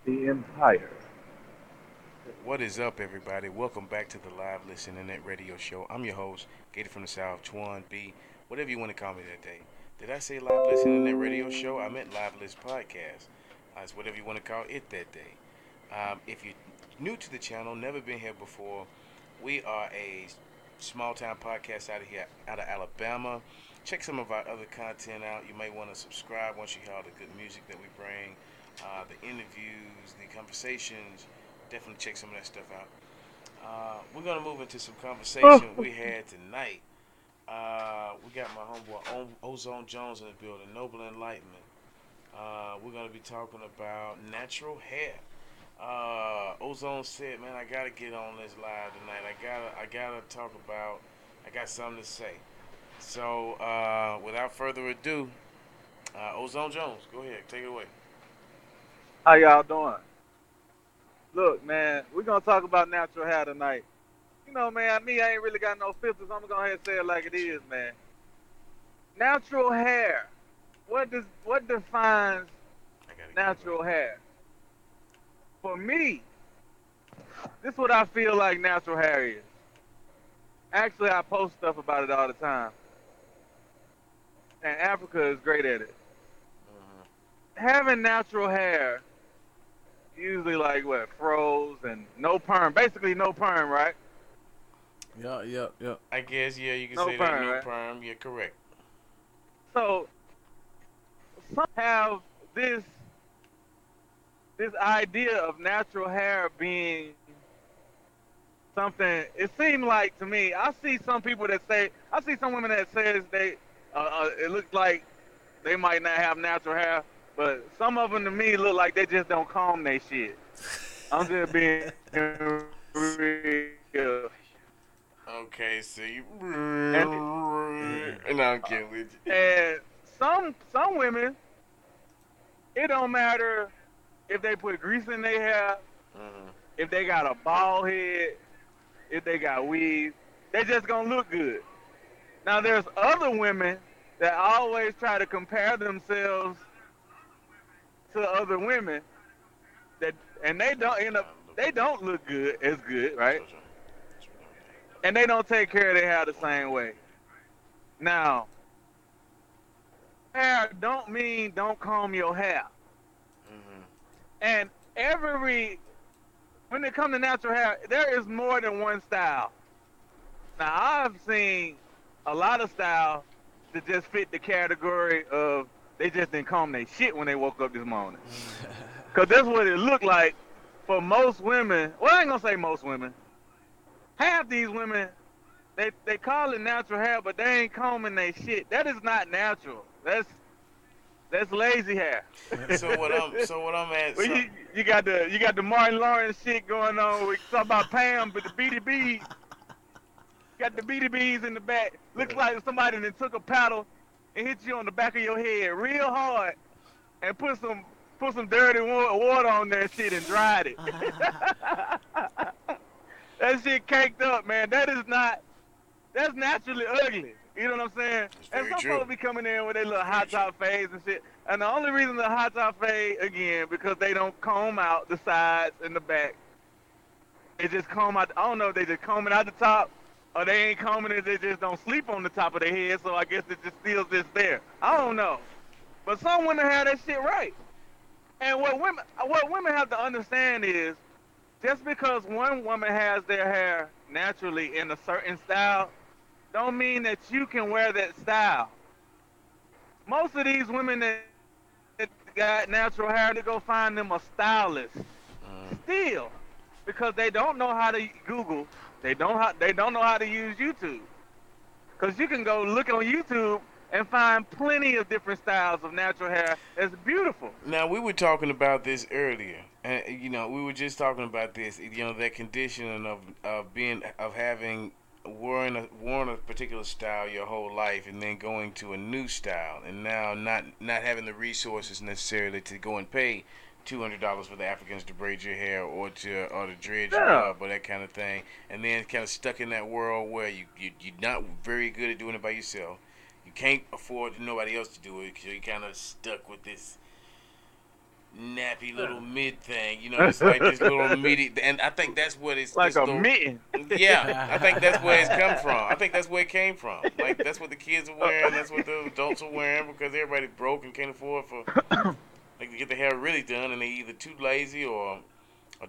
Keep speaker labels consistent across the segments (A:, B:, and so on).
A: the Empire.
B: What is up, everybody? Welcome back to the Live Listen Internet Radio Show. I'm your host, Gator from the South, Chuan B, whatever you want to call me that day. Did I say Live Listen Internet Radio Show? I meant Live List Podcast. It's whatever you want to call it that day. If you're new to the channel, never been here before, we are a small town podcast out of here, out of Alabama. Check some of our other content out. You may want to subscribe once you hear all the good music that we bring, the interviews, the conversations. Definitely check some of that stuff out. We're gonna move into some
A: Oh,
B: conversation we had tonight. We got my homeboy Ozone Jones in the building, Noble Enlightenment. We're gonna be talking about natural hair. Ozone said, "Man, I gotta get on this live tonight. I gotta talk about. I got something to say." So, without further ado, Ozone Jones, go ahead, take it away.
A: how y'all doing? Look, man, we're gonna talk about natural hair tonight. Man, me, I ain't really got no filters. I'm gonna go ahead and say it like it is, man. Natural hair. What defines
B: I gotta get it
A: natural
B: right.
A: hair? For me, this is what I feel like natural hair is. Actually, I post stuff about it all the time, and Africa is great at it.
B: Mm-hmm.
A: Having natural hair, usually like what, froze and no perm, basically no perm, right?
C: Yeah, yeah, yeah.
B: I guess yeah, you can
A: No
B: say that.
A: perm,
B: No
A: right?
B: perm. You're correct.
A: So some have this this idea of natural hair being something. It seemed like to me. I see some people that say. I see some women that says they. It looks like they might not have natural hair, but some of them to me look like they just don't comb their shit. I'm just being real.
B: Okay, see.
A: And
B: No, I'm kidding with you.
A: and some women, it don't matter if they put grease in their hair,
B: Mm-hmm.
A: if they got a bald head, if they got weave, they just gonna look good. Now there's other women that always try to compare themselves to other women that and they don't end up
B: Look
A: they
B: at that.
A: don't look good as good, right?
B: So, so. That's what
A: And they don't take care of their hair the same way. Now, hair don't mean don't comb your hair.
B: Mm-hmm.
A: And every when it comes to natural hair, there is more than one style. Now I've seen a lot of styles that just fit the category of they just didn't comb their shit when they woke up this morning. Cause that's what it looked like for most women. Well, I ain't gonna say most women. Half these women, they call it natural hair, but they ain't combing their shit. That is not natural. That's lazy hair.
B: So what I'm at.
A: Well,
B: So
A: you got the Martin Lawrence shit going on. We talk about Pam, but the BDB got the BDBs in the back. Looks like somebody that took a paddle and hit you on the back of your head real hard and put some dirty water on that shit and dried it. That shit caked up, man. That's naturally ugly. You know what I'm saying?
B: it's
A: And
B: very
A: some
B: true.
A: folks be coming in with their little
B: Very
A: hot
B: true.
A: top fades and shit. And the only reason the hot top fade again because they don't comb out the sides and the back. They just comb out. I don't know if they just combing out the top or they ain't combing it. They just don't sleep on the top of their head. So I guess it just still just there. I don't know. But some women have that shit right. And what women have to understand is just because one woman has their hair naturally in a certain style, don't mean that you can wear that style. Most of these women that got natural hair, they go find them a stylist
B: Mm.
A: still because they don't know how to Google. They don't know how to use YouTube. Because you can go look on YouTube and find plenty of different styles of natural hair that's beautiful.
B: Now we were talking about this earlier, and we were just talking about this. That conditioning of having worn a particular style your whole life, and then going to a new style, and now not having the resources necessarily to go and pay $200 for the Africans to braid your hair or to dread you
A: Yeah.
B: up or that kind of thing, and then kind of stuck in that world where you're not very good at doing it by yourself. You can't afford nobody else to do it because you're kind of stuck with this nappy
A: Yeah.
B: little mid thing. You know, it's like this little midi, and I think that's what it's
A: Like
B: this
A: a
B: little.
A: mitten.
B: Yeah, I think that's where it's come from. I think that's where it came from. Like that's what the kids are wearing. That's what the adults are wearing because everybody broke and can't afford for like to get their hair really done, and they either too lazy or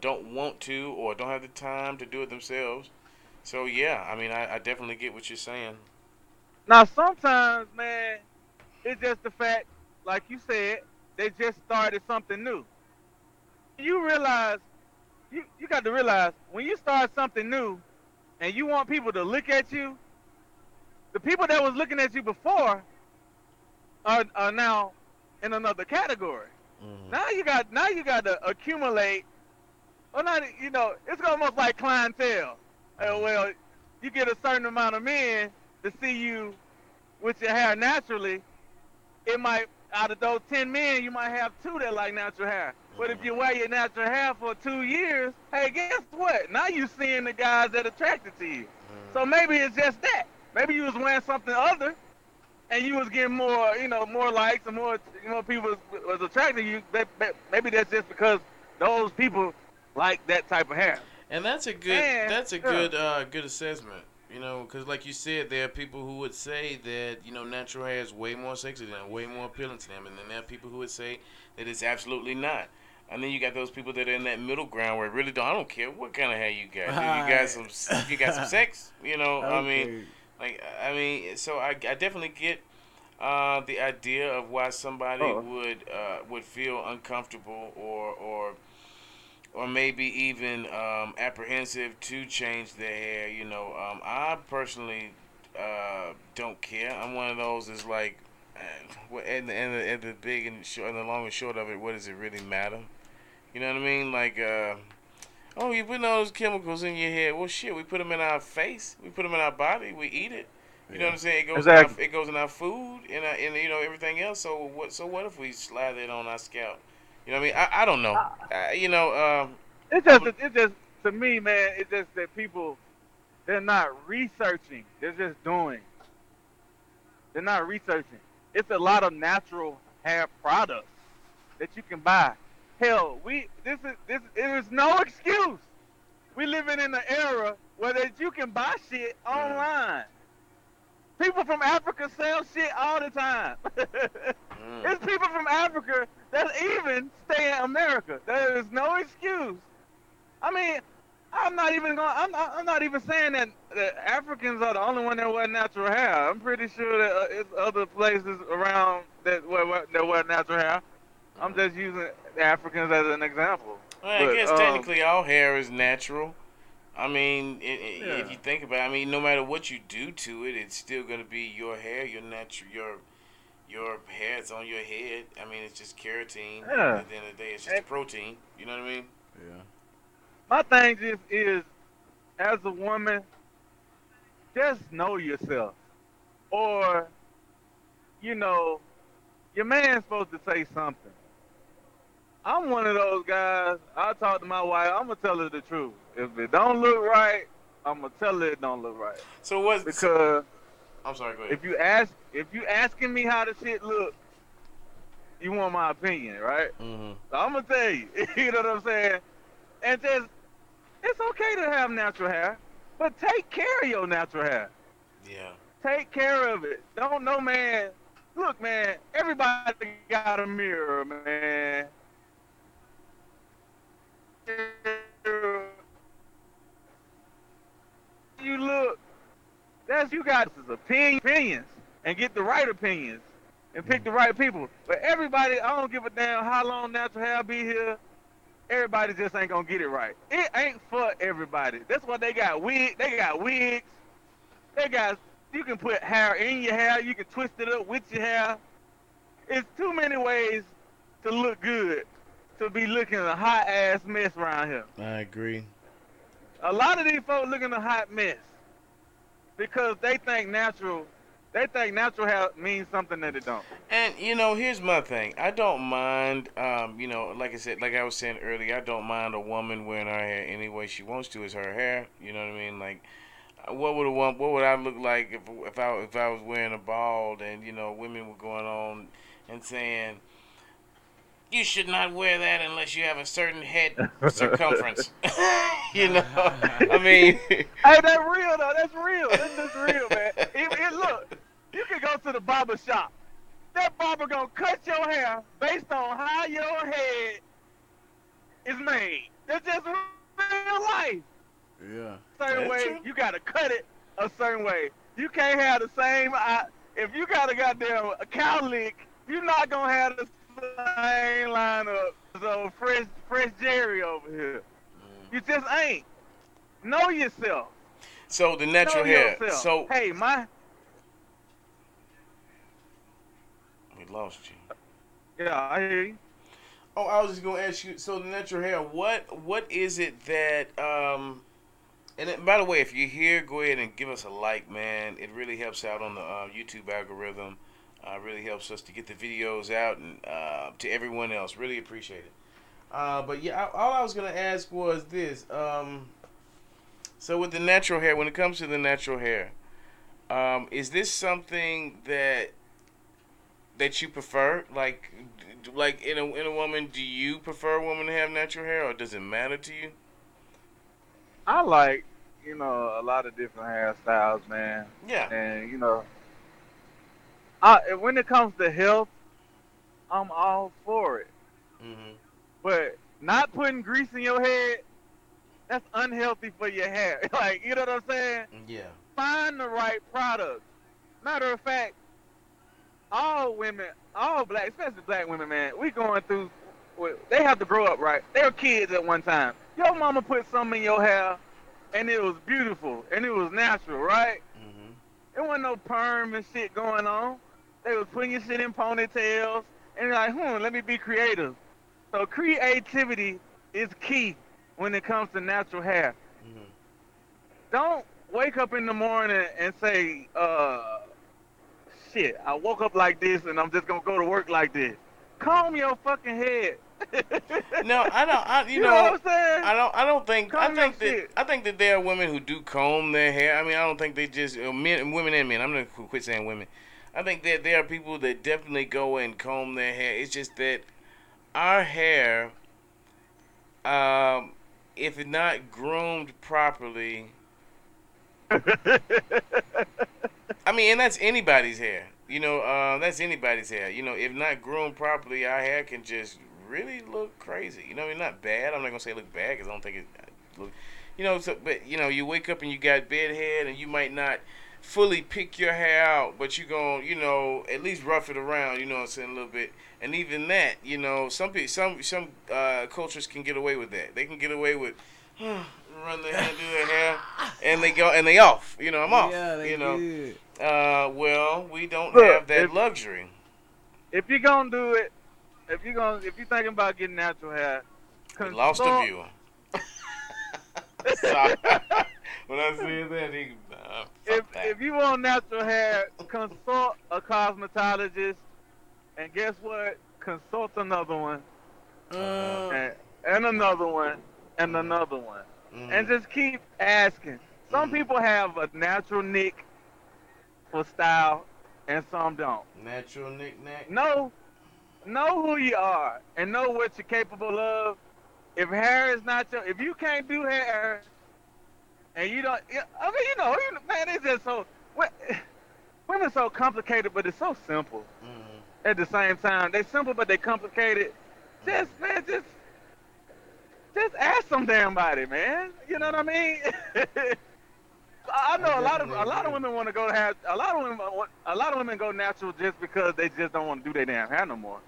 B: don't want to or don't have the time to do it themselves. So yeah, I mean, I definitely get what you're saying.
A: Now, sometimes, man, it's just the fact, like you said, they just started something new. You realize, you got to realize, when you start something new and you want people to look at you, the people that was looking at you before are now in another category.
B: Mm-hmm.
A: Now you got to accumulate. Well, not it's almost like clientele.
B: Mm-hmm.
A: Well, you get a certain amount of men to see you with your hair naturally. It might out of those 10 men, you might have two that like natural hair. But if you wear your natural hair for 2 years, hey, guess what? Now you seeing the guys that attracted to you. So maybe it's just that. Maybe you was wearing something other, and you was getting more, more likes and more, people was attracted to you. Maybe that's just because those people like that type of hair.
B: And
A: And
B: that's a
A: yeah,
B: good assessment. You know, because like you said, there are people who would say that natural hair is way more sexy to them, way more appealing to them, and then there are people who would say that it's absolutely not. And then you got those people that are in that middle ground where it really don't. I don't care what kind of hair you got. Do you got
C: Alright.
B: some? You got some sex? I mean,
C: Okay.
B: so I definitely get the idea of why somebody
A: oh,
B: would feel uncomfortable or maybe even apprehensive to change their hair. I personally don't care. I'm one of those that's like, and the big and short, and the long and short of it, what does it really matter? You know what I mean? Like, oh, you putting all those chemicals in your hair. Well, shit, we put them in our face, we put them in our body, we eat it. You know what
C: Yeah.
B: I'm saying?
A: exactly.
B: It goes in our food and everything else. So what if we slather it on our scalp? You know what I mean? I don't know. I would.
A: It's just to me, man. It's just that people they're not researching. They're just doing. They're not researching. It's a lot of natural hair products that you can buy. Hell, we this there is no excuse. We living in an era where that you can buy shit
B: Mm,
A: online. People from Africa sell shit all the time.
B: mm,
A: It's people from Africa that even stay in America. There is no excuse. I mean, I'm not even saying that Africans are the only one that wear natural hair. I'm pretty sure that it's other places around that wear natural hair. I'm
B: mm.
A: just using Africans as an example.
B: Well, I
A: But
B: guess technically all hair is natural. I mean, if
A: yeah,
B: you think about it, I mean, no matter what you do to it, it's still gonna be your hair, your natural, your hair is on your head. I mean, it's just keratin.
A: yeah.
B: At the end of the day, it's just a
A: And
B: protein. You know what I mean?
C: Yeah.
A: my thing is as a woman, just know yourself. Or, you know, your man's supposed to say something. I'm one of those guys. I talk to my wife. I'm gonna tell her the truth. If it don't look right, I'm gonna tell her it don't look right.
B: So what? So,
A: Because
B: I'm sorry. Go ahead.
A: if you asking me how the shit look, you want my opinion, right?
B: Hmm.
A: So I'm gonna tell you. You know what I'm saying? And just it's okay to have natural hair, but take care of your natural hair.
B: Yeah.
A: Take care of it. Don't know, man. Look, man. Everybody got a mirror, man. You look. That's you got opinions and get the right opinions and pick the right people. But everybody, I don't give a damn how long natural hair be here. Everybody just ain't gonna get it right. It ain't for everybody. That's why they got wig. They got wigs. They got you can put hair in your hair. You can twist it up with your hair. It's too many ways to look good to be looking a hot ass mess around here.
B: I agree.
A: A lot of these folks looking a hot mess because they think natural hair means something that it don't.
B: And here's my thing. I don't mind. Like I said, like I was saying earlier, I don't mind a woman wearing her hair any way she wants to. It's her hair. You know what I mean? Like, what would I look like if I was wearing a bald and women were going on and saying you should not wear that unless you have a certain head circumference. you know, I mean,
A: Hey, that's real though. That's real. That's real, man. Look, you can go to the barber shop. That barber gonna cut your hair based on how your head is made. That's just real life.
C: Yeah.
A: Certain
B: that's
A: way,
B: true.
A: you gotta cut it a certain way. You can't have the same. If you got a goddamn a cow lick, you're not gonna have the same lineup as old fresh Jerry over here. You just ain't. Know yourself.
B: So the
A: Know
B: natural hair.
A: yourself.
B: So
A: Hey,
B: we lost you.
A: yeah, I hear you.
B: Oh, I was just gonna ask you. So the natural hair. What is it that And by the way, if you're here, go ahead and give us a like, man. It really helps out on the YouTube algorithm. Really helps us to get the videos out and to everyone else. Really appreciate it. But yeah, all I was gonna ask was this. So with the natural hair, when it comes to the natural hair, is this something that you prefer? Like in a woman, do you prefer a woman to have natural hair, or does it matter to you?
A: I like, a lot of different hairstyles, man.
B: Yeah.
A: And when it comes to health, I'm all for it.
B: Mhm.
A: But not putting grease in your head, that's unhealthy for your hair. Like, you know what I'm saying?
B: Yeah.
A: Find the right product. Matter of fact, all women, all black, especially black women, man, we going through. They have to grow up, right? They were kids at one time. Your mama put something in your hair, and it was beautiful, and it was natural, right?
B: Mhm.
A: There wasn't no perm and shit going on. They was putting your shit in ponytails, and you're like, let me be creative. So creativity is key when it comes to natural hair.
B: Mhm.
A: Don't wake up in the morning and say, shit, I woke up like this and I'm just gonna go to work like this. Comb your fucking head.
B: No, I don't.
A: You know what I'm saying?
B: I don't think.
A: Comb your shit.
B: I think that there are women who do comb their hair. I mean, I don't think they just men, women and men. I'm gonna quit saying women. I think that there are people that definitely go and comb their hair. It's just that our hair, um, if it's not groomed properly, I mean, and that's anybody's hair. That's anybody's hair. If not groomed properly, our hair can just really look crazy. I mean, not bad. I'm not gonna say look bad because I don't think it look. But you wake up and you got bed head, and you might not fully pick your hair out, but you gonna, at least rough it around. You know what I'm saying, a little bit. And even that, some cultures can get away with that. They can get away with run their hair, do their hair, and they go and they off. I'm off.
C: Yeah, they good.
B: Well, we don't
A: Look,
B: have that luxury.
A: if you're gonna do it, if you're thinking about getting natural hair,
B: We lost a
A: consult.
B: viewer. Sorry. When I said that,
A: if
B: fuck that.
A: if you want natural hair, consult a cosmetologist, and guess what? Consult another one,
B: Uh-huh.
C: Uh,
A: and another one, and
B: Mm-hmm.
A: another one, and
B: Mm-hmm.
A: just keep asking. Some
B: Mm-hmm.
A: people have a natural nick for style, and some don't.
B: Natural knick-knack.
A: Know know who you are, and know what you're capable of. If hair is not if you can't do hair, and you don't, I mean, man, it's just so. Women so complicated, but it's so simple.
B: Mm-hmm.
A: At the same time, they simple, but they complicated. Just
B: Mm-hmm.
A: man, just ask some damn body, man. You know what I
B: Mm-hmm.
A: mean? I
B: I
A: know
B: definitely
A: a lot of
B: agree.
A: women want to go to have a lot of women go natural just because they just don't want to do their damn hair no more.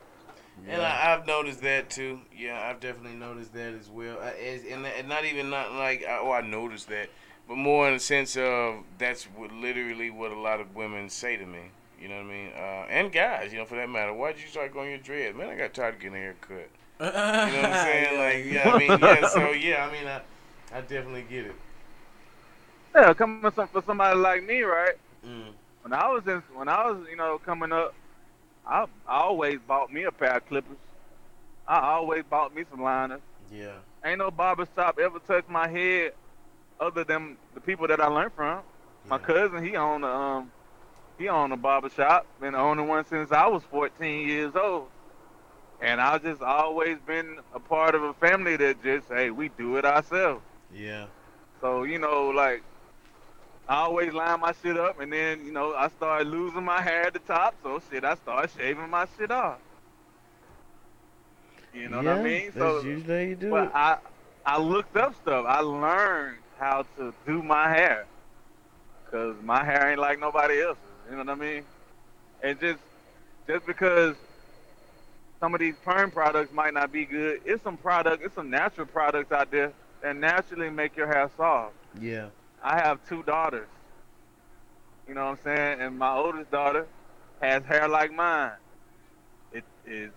B: And
C: yeah.
B: I've noticed that too. Yeah, I've definitely noticed that as well. And not even not like I noticed that, but more in the sense of that's literally what a lot of women say to me. You know what I mean? And guys, for that matter. Why'd you start growing your dread? Man, I got tired of getting a haircut. You know what I'm saying?
C: yeah,
B: Like,
C: yeah.
B: yeah, I mean, yeah. So yeah, I mean, I definitely get it.
A: Yeah, coming for somebody like me, right?
B: Mm,
A: When I was coming up, I always bought me a pair of clippers. I always bought me some liners.
B: yeah,
A: Ain't no barber shop ever touched my head other than the people that I learned from. My
B: yeah.
A: cousin, he owned a barber shop. Been the only one since I was 14 years old. And I've just always been a part of a family that just, hey, we do it ourselves.
B: Yeah.
A: So, like, I always line my shit up, and then, I started losing my hair at the top, so shit, I started shaving my shit off. You know what I
B: Yeah,
A: mean?
B: that's
A: So,
B: usually how you do
A: but
B: it.
A: I looked up stuff. I learned how to do my hair, cause my hair ain't like nobody else's. You know what I mean? And just because some of these perm products might not be good, it's some natural products out there that naturally make your hair soft.
B: Yeah.
A: I have two daughters. You know what I'm saying? And my oldest daughter has hair like mine. It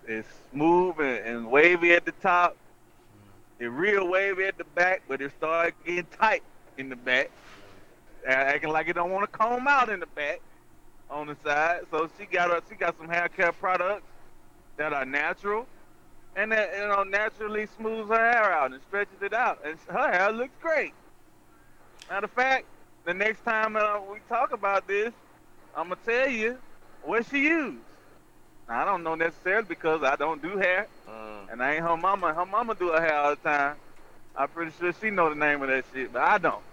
A: is smooth and wavy at the top. It's real wavy at the back, but it started getting tight in the back, acting like it don't want to comb out in the back on the side. So she got some hair care products that are natural and that naturally smooths her hair out and stretches it out, and her hair looks great. Matter of fact, the next time we talk about this, I'm gonna tell you what she used. Now, I don't know necessarily because I don't do hair,
B: Mm.
A: and I ain't her mama. Her mama do her hair all the time. I'm pretty sure she know the name of that shit, but I don't.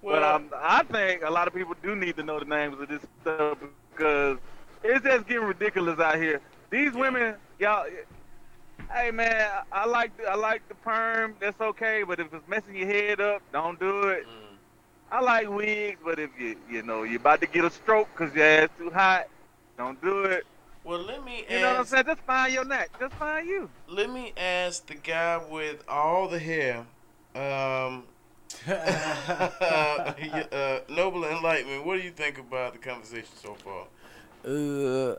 A: But
B: Well,
A: I think a lot of people do need to know the names of this stuff because it's just getting ridiculous out here. These
B: yeah.
A: women, y'all, hey man, I like the perm. That's okay, but if it's messing your head up, don't do it.
B: Mm.
A: I like wigs, but if you're about to get a stroke because your ass too hot, don't do it.
B: Well, let me
A: You know what I'm
B: ask.
A: saying? Just find your neck. Just find you.
B: Let me ask the guy with all the hair. Um, Noble Enlightenment. What do you think about the conversation so far?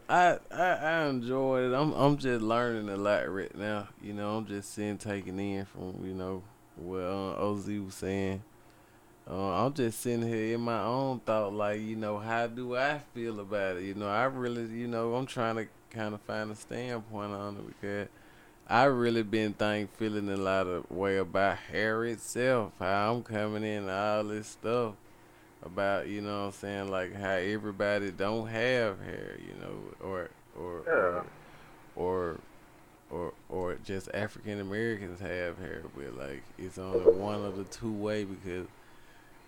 C: I enjoyed it. I'm just learning a lot right now. I'm just sitting taking in from what Oz was saying. I'm just sitting here in my own thought, like how do I feel about it? I really, I'm trying to kind of find a standpoint on it because I really been feeling a lot of way about hair itself, how I'm coming in, all this stuff about what I'm saying, like how everybody don't have hair, or
A: Yeah.
C: or or just African Americans have hair, but like it's only one of the two way because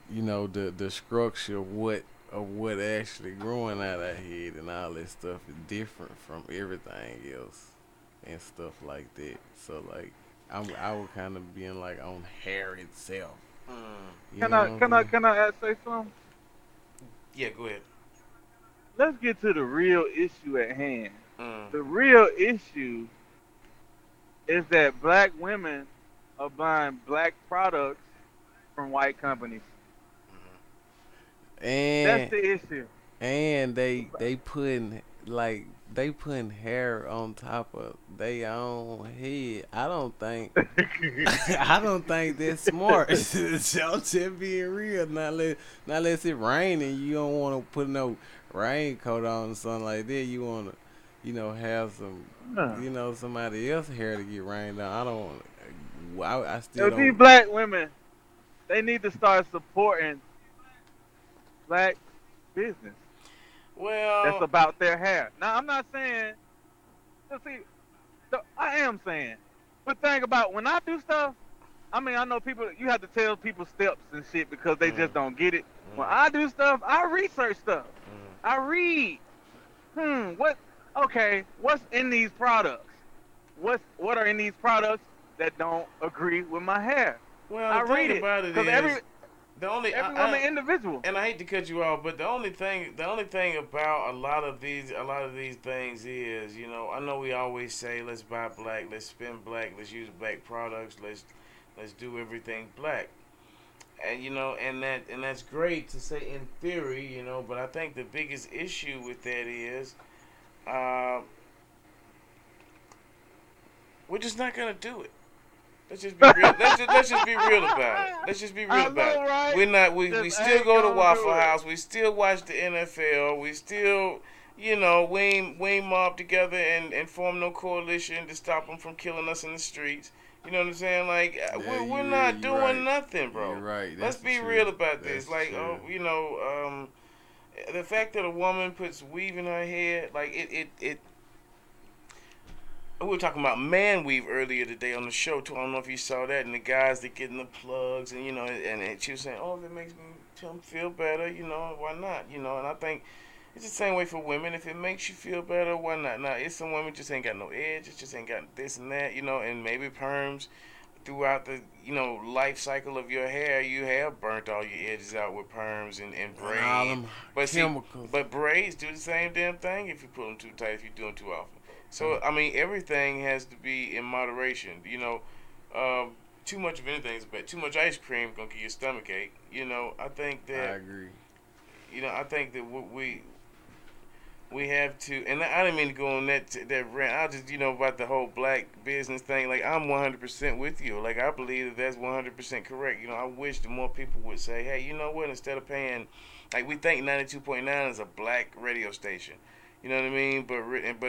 C: the structure of what actually growing out our head and all that stuff is different from everything else and stuff like that. So like I would kind of being like on hair itself.
B: Mm.
C: You
A: Can
C: know
A: I
C: what I'm
A: can I
C: saying?
A: can I say something?
B: Yeah, go ahead.
A: Let's get to the real issue at hand.
B: Mm.
A: The real issue is that black women are buying black products from white companies. That's
C: And
A: the issue.
C: and they putting like they putting hair on top of their own head. I don't think I don't think that's smart. So I'm just being real. Not unless it rain and you don't want to put no raincoat on or something like that. You want to, have some,
A: Huh.
C: somebody else hair to get rained on. I don't want. I still
A: Yo, these
C: don't.
A: black women, they need to start supporting black business that's
B: Well,
A: about their hair. Now, I'm not saying, see, I am saying, but think about when I do stuff. I mean, I know people. You have to tell people steps and shit because they
B: mm,
A: just don't get it. When
B: mm,
A: I do stuff, I research stuff.
B: mm.
A: I read. What? Okay, what's in these products? What are in these products that don't agree with my hair?
B: Well, the
A: I
B: thing
A: read it
B: about it
A: because
B: is, the only
A: every woman individual.
B: and I hate to cut you off, but the only thing about a lot of these things is, I know we always say let's buy black, let's spend black, let's use black products, let's do everything black. And that's great to say in theory, but I think the biggest issue with that is uh, we're just not gonna do it. Let's just be real. Let's just be real about it. Let's just be real
A: I
B: about
A: know,
B: it.
A: right?
B: We're not. We
A: Just
B: still
A: ain't
B: go to
A: gonna
B: Waffle
A: do it.
B: House. We still watch the NFL. We still, we ain't mob together and form no coalition to stop them from killing us in the streets. You know what I'm saying? Like
C: Yeah,
B: we're not
C: you
B: doing
C: right.
B: nothing,
C: You're
B: bro.
C: right.
B: Let's
C: That's the
B: be
C: truth.
B: real about this.
C: That's
B: Like,
C: the truth.
B: the fact that a woman puts weave in her head, like it we were talking about man weave earlier today on the show too. I don't know if you saw that, and the guys that getting the plugs, and and she was saying, "Oh, if it makes me feel better, why not?" And I think it's the same way for women. If it makes you feel better, why not? Now, it's some women just ain't got no edge. It just ain't got this and that, and maybe perms throughout the life cycle of your hair, you have burnt all your edges out with perms and
C: And all
B: braids.
C: them
B: But see,
C: chemicals.
B: but braids do the same damn thing if you pull them too tight, if you do them too often.
C: Uh,
B: So I mean, everything has to be in moderation. Too much of anything is bad. Too much ice cream gonna give you a stomach ache. I think
C: I
B: that
C: agree.
B: we have to, and I didn't mean to go on that rant. I just about the whole black business thing. Like I'm 100% with you. Like I believe that that's 100% correct. I wish the more people would say, hey, you know what? Instead of paying, like we think 92.9 is a black radio station. You know what I mean? But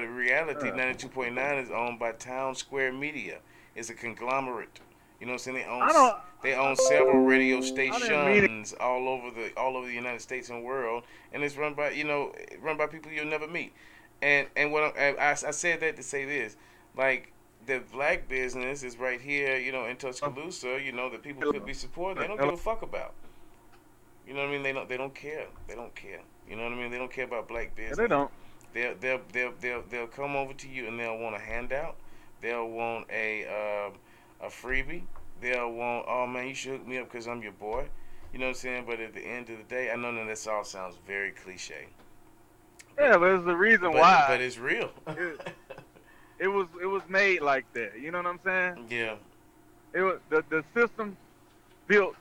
B: in reality,
A: Uh,
B: 92.9 is owned by Town Square Media. It's a conglomerate. You know what I'm saying?
A: I don't.
B: They own several radio
A: I didn't mean it.
B: stations all over the United States and world, and it's run by people you'll never meet. And I said that to say this, like the black business is right here, in Tuscaloosa, that people could be supporting. They don't give a fuck about. You know what I mean? They don't care. They don't care. You know what I mean? They don't care about black
A: Yeah, they
B: business.
A: don't.
B: They'll come over to you and they'll want a handout. They'll want a freebie. They'll want, oh man, you should hook me up because I'm your boy. You know what I'm saying? But at the end of the day, I know that this all sounds very cliche, but
A: Yeah, but there's a reason
B: but
A: why
B: it's real.
A: it, it was made like that. You know what I'm saying?
B: Yeah,
A: It was the system built.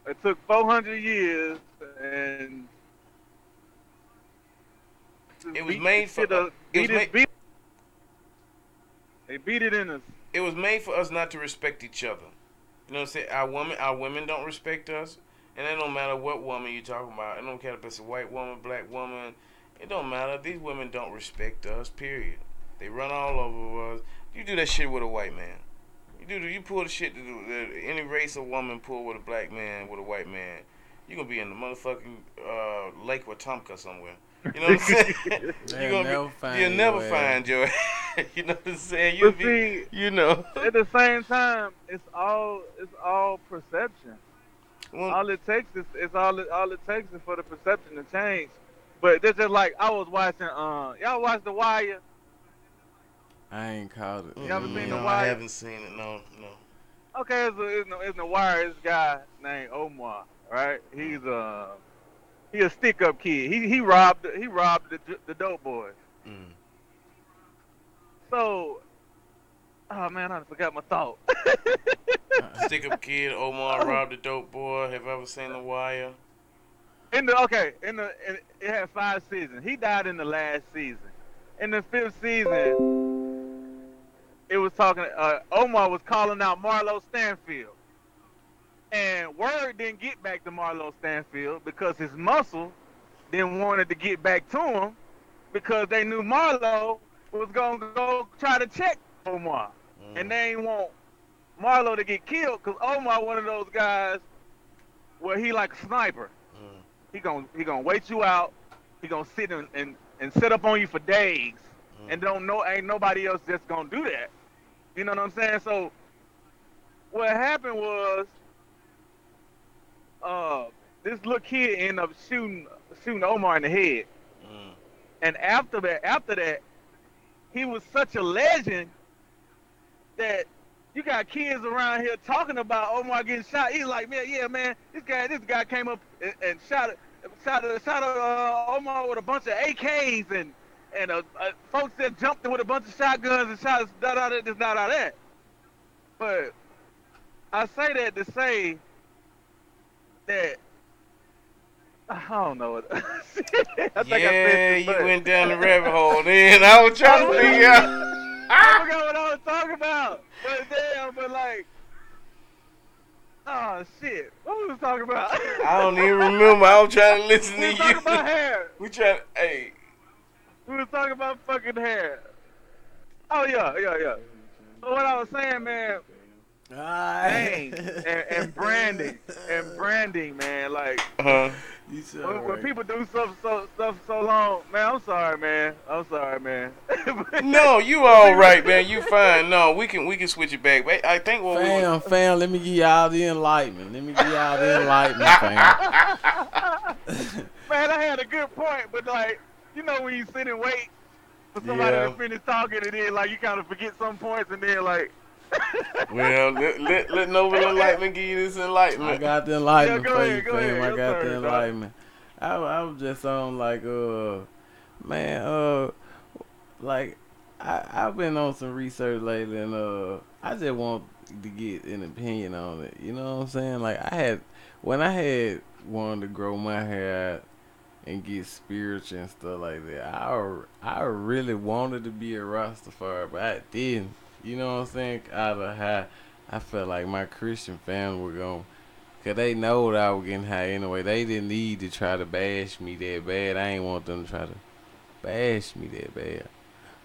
A: It took 400 years, and
B: it was
A: beat the
B: made for
A: shit up,
B: it was made
A: they beat it in us.
B: it was made for us not to respect each other. You know what I'm saying? Our women don't respect us, and it don't matter what woman you talking about. It don't care if it's a white woman, black woman. It don't matter. These women don't respect us. Period. They run all over us. You do that shit with a white man. You pull the shit that any race of woman pull with a black man, with a white man. You gonna be in the motherfucking Lake Wetumpka somewhere. You know what I'm saying? you
C: They'll
B: gonna
C: never
B: you'll
C: find
B: never
C: your ass.
B: find your. You know what I'm saying? You'll
A: But
B: be.
A: see,
B: You know.
A: at the same time, it's all perception.
B: Well,
A: All it takes is all it takes is for the perception to change. But it's just like I was watching. Y'all watch The Wire?
C: I ain't called it.
A: You ever seen The
B: no, I
A: Wire?
B: haven't seen it. No, no.
A: Okay, it's The Wire. This guy named Omar, right? He a stick up kid. He robbed the dope boys.
B: Mm.
A: So, oh man, I forgot my thought.
B: Stick up kid, Omar
A: Oh,
B: robbed the dope boy. Have you ever seen The Wire?
A: it had 5 seasons. He died in the last season. In the fifth season, it was talking. Omar was calling out Marlo Stanfield, and word didn't get back to Marlo Stanfield because his muscle didn't wanted to get back to him because they knew Marlo was gonna go try to check Omar,
B: Mm.
A: and they ain't want Marlo to get killed because Omar one of those guys where he like a sniper.
B: Mm.
A: He gonna wait you out. He gonna sit and set up on you for days, and
B: Mm.
A: don't know ain't nobody else just gonna do that. You know what I'm saying? So what happened was, uh, this little kid ended up shooting Omar in the head,
B: Mm.
A: and after that, he was such a legend that you got kids around here talking about Omar getting shot. He's like, man, yeah, man, this guy came up and shot Omar with a bunch of AKs and folks that jumped in with a bunch of shotguns and shot da da da this da da that. But I say that to say that I don't know. I think I said
B: Yeah,
A: too
B: you
A: much.
B: went down the rabbit hole. Then I was trying to figure
A: I
B: out.
A: I forgot what I was talking about. But damn, but like, oh shit, what we was talking about?
B: I don't even remember. I was trying to listen
A: We
B: to
A: was talking
B: you.
A: about hair.
B: We trying. Hey.
A: We was talking about fucking hair. Oh yeah, yeah, yeah. So what I was saying, man,
C: Alright.
A: names and branding, man. Like
B: Uh huh.
C: You sound
A: when
C: right.
A: people do stuff so long, man, I'm sorry, man. I'm sorry, man.
B: No, you
A: When
B: all
A: people,
B: right, man. You fine. No, we can switch it back. I think what we would.
C: Fam, let me give y'all the enlightenment. Let me give y'all the enlightenment, fam.
A: man, I had a good point, but like, when you sit and wait for somebody to
B: Yeah.
A: finish talking, and then like you kind of forget some points, and then like,
B: Well, let Noble Enlightenment give you this
C: I
B: enlightenment.
C: got the
A: yeah,
C: enlightenment for you,
A: go
C: fam.
A: ahead,
C: I
A: your
C: got the
A: turn, dog.
C: enlightenment. I was just on like man like I've been on some research lately, and I just want to get an opinion on it. You know what I'm saying? Like when I had wanted to grow my hair out and get spiritual and stuff like that. I really wanted to be a Rastafari, but I didn't. You know what I'm saying? Out of how I felt like my Christian family were going, cause they know that I was getting high anyway. They didn't need to try to bash me that bad. I ain't want them to try to bash me that bad.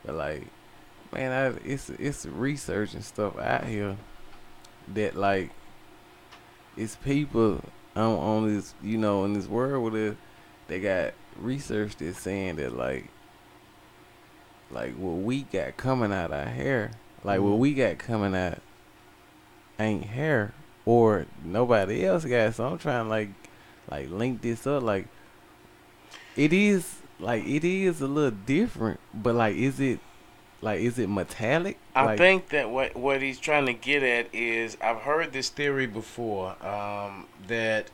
C: But like, man, it's research and stuff out here that like it's people on this, in this world with it. They got research that's saying that like what we got coming out our hair, like what we got coming out ain't hair or nobody else got. So I'm trying to like link this up. It is a little different, but is it metallic?
B: I think that what he's trying to get at is I've heard this theory before, that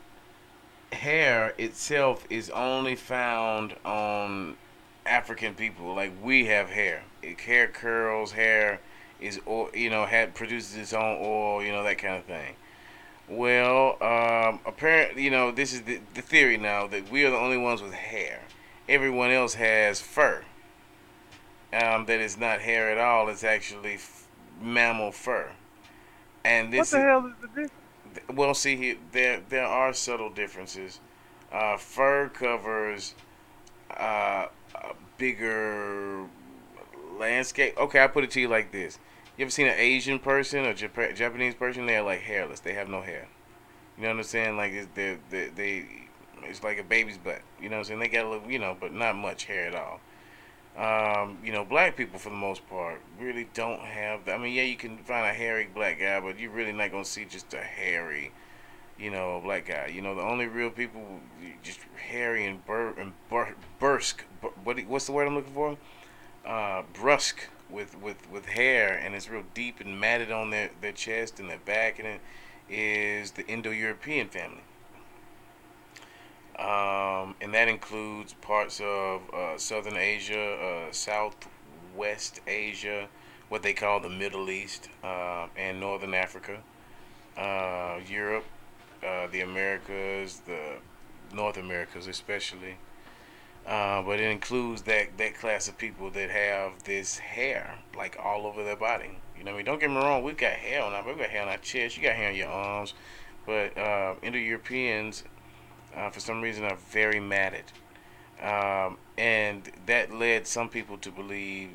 B: hair itself is only found on African people. Like we have hair, hair curls, hair is oil, had produces its own oil, that kind of thing. Well, apparently, this is the theory now that we are the only ones with hair. Everyone else has fur. That is not hair at all. It's actually mammal fur. And
A: What
B: this
A: the
B: is
A: hell is the difference?
B: well. See here, there are subtle differences. Fur covers a bigger landscape. Okay, I put it to you like this: you ever seen an Asian person or Japanese person? They're like hairless. They have no hair. You know what I'm saying? Like it's like a baby's butt. You know what I'm saying? They got a little, but not much hair at all. Black people for the most part really don't have. I mean, yeah, you can find a hairy black guy, but you're really not gonna see just a hairy, black guy. The only real people just hairy and brusque. What's the word I'm looking for? Brusque with hair, and it's real deep and matted on their chest and their back, and it is the Indo-European family. And that includes parts of Southern Asia, Southwest Asia, what they call the Middle East, and Northern Africa, Europe, the Americas, the North Americas especially. But it includes that class of people that have this hair like all over their body. You know what I mean? Don't get me wrong, we got hair on we got hair on our chest, you got hair on your arms, but Indo-Europeans for some reason are very matted. And that led some people to believe,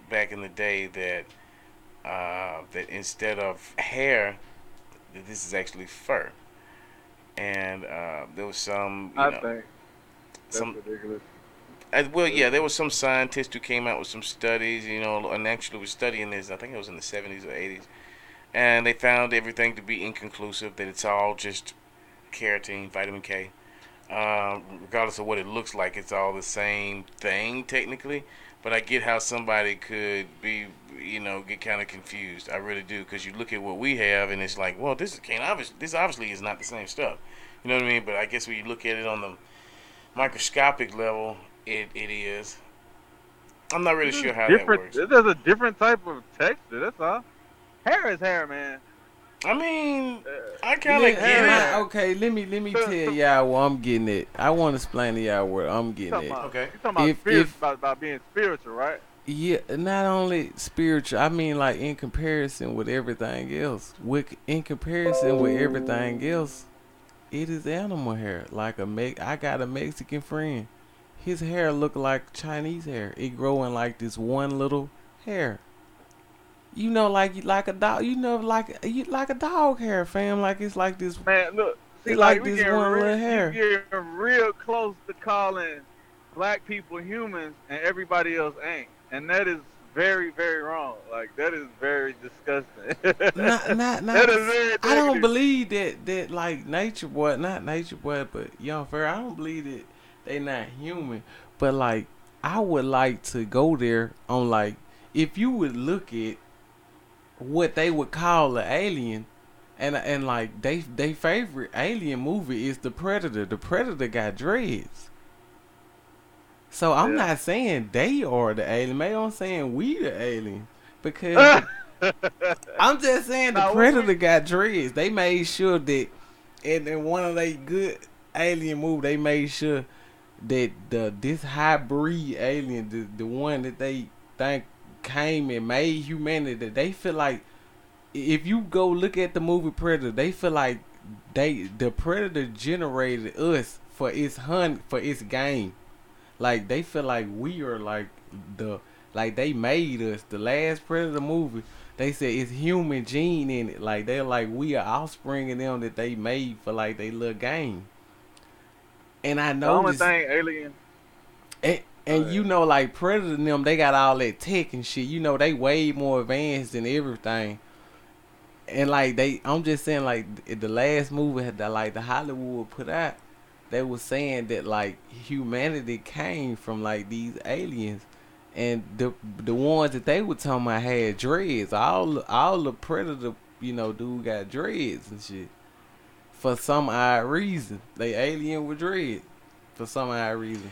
B: back in the day that instead of hair, that this is actually fur. And there was
A: I think that's
B: some.
A: ridiculous.
B: Well, yeah, there was some scientist who came out with some studies, and actually was studying this. I think it was in the 70s or 80s, and they found everything to be inconclusive. That it's all just keratin, vitamin K. Regardless of what it looks like, it's all the same thing technically. But I get how somebody could be, get kind of confused. I really do, because you look at what we have, and it's like, well, this obviously is not the same stuff. You know what I mean? But I guess when you look at it on the microscopic level, it is. I'm not really
A: This is
B: sure how that
A: different.
B: works.
A: This is a different type of texture. That's all. Hair is hair, man.
B: I mean, I kind of
C: Let,
B: get
A: Hair is
C: my,
B: it.
A: hair.
C: okay, let me
A: So,
C: tell
A: so
C: y'all where I'm getting it. I want to explain to y'all where I'm
A: you
C: getting
A: talking
C: it.
A: about
B: Okay.
A: you talking about spirit
C: If
A: about being spiritual, right?
C: Yeah, not only spiritual, I mean like in comparison with everything else. In comparison with everything else, it is animal hair. I got a Mexican friend. His hair look like Chinese hair. It grow in like this one little hair. Like a dog. Like a dog hair, fam. Like it's like this.
A: Man, look. See,
C: It's
A: like
C: like this one little
A: you
C: hair.
A: getting real close to calling black people humans and everybody else ain't, and that is very, very wrong. Like that is very disgusting.
C: Not, not,
A: That
C: not.
A: is very
C: I don't
A: negative.
C: believe that like Nature Boy, not Nature Boy, but Young Fair. I don't believe that they not human. But like, I would like to go there on like, if you would look at what they would call an alien, and like they favorite alien movie is the Predator. The Predator got dreads. So I'm
A: Yeah.
C: not saying they are the alien. Maybe I'm saying we the alien because
A: now
C: I'm just saying the
A: we
C: Predator got dreads. They made sure that in one of they good alien movie, they made sure that this hybrid alien, the one that they think came and made humanity, that they feel like if you go look at the movie Predator, they feel like the Predator generated us for its hunt for its game. Like they feel like we are like the like they made us. The last Predator movie, they said it's human gene in it. Like they're like we are offspring of them that they made for like they little game. And I
A: the only
C: noticed,
A: thing alien. Go
C: and you
A: ahead.
C: know, like Predator and them, they got all that tech and shit. You know, they way more advanced than everything. And like I'm just saying, like the last movie that like the Hollywood put out, they was saying that like humanity came from like these aliens, and the ones that they were talking about had dreads. All the Predator, dude got dreads and shit. For some odd reason, they alien with dreads. For some odd reason.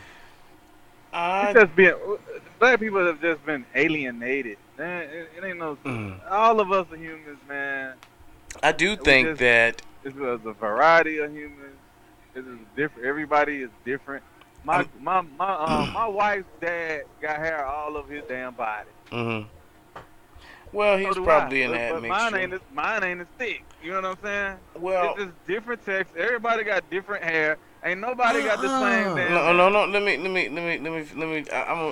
A: It's
B: I
A: just being black people have just been alienated. Man, it ain't no.
B: mm,
A: All of us are humans, man.
B: I do
A: We
B: think
A: just
B: that
A: it's a variety of humans. It is different. Everybody is different. My
B: I'm.
A: my my my wife's dad got hair all over his damn body.
B: Mhm. Well,
A: So
B: he's
A: do I.
B: probably in
A: But
B: that
A: but
B: mixture.
A: mine ain't as thick. You know what I'm saying? It's
B: Well,
A: just different texts. Everybody got different hair. Ain't nobody got the same damn
B: no, no,
A: hair.
B: no.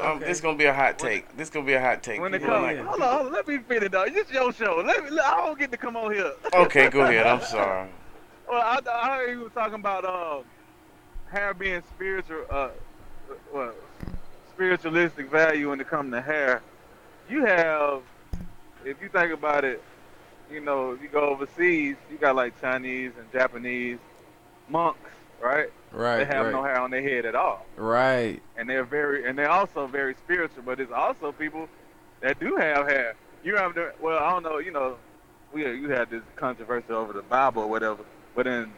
B: I'm. This
C: Okay.
B: gonna be a hot
A: When
B: take. This gonna be a hot take.
A: when it
B: People
C: Yeah,
B: are
A: comes,
B: like,
C: yeah.
A: hold on, let me finish though. It's your show. I don't get to come on here.
B: okay, go ahead. I'm sorry.
A: Well, I heard you were talking about hair being spiritual, well, spiritualistic value when it comes to hair. You have, if you think about it, if you go overseas, you got like Chinese and Japanese monks, right? They
C: Right,
A: have no
C: right,
A: hair on their head at all,
C: right.
A: and they're also very spiritual. But it's also people that do have hair. You have the, well, I don't know, you had this controversy over the Bible or whatever, but in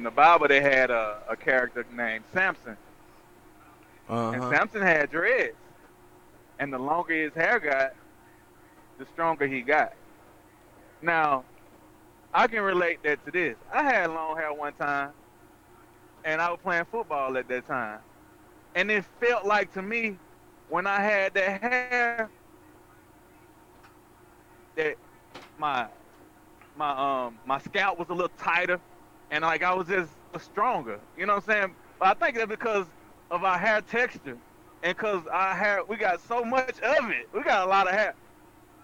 A: the Bible they had a character named Samson,
C: Uh
A: and
C: huh.
A: Samson had dreads, and the longer his hair got, the stronger he got. Now I can relate that to this. I had long hair one time, and I was playing football at that time, and it felt like to me when I had that hair that my my scalp was a little tighter, and like I was just stronger. You know what I'm saying? But I think that's because of our hair texture, and because our hair we got so much of it. We got a lot of hair.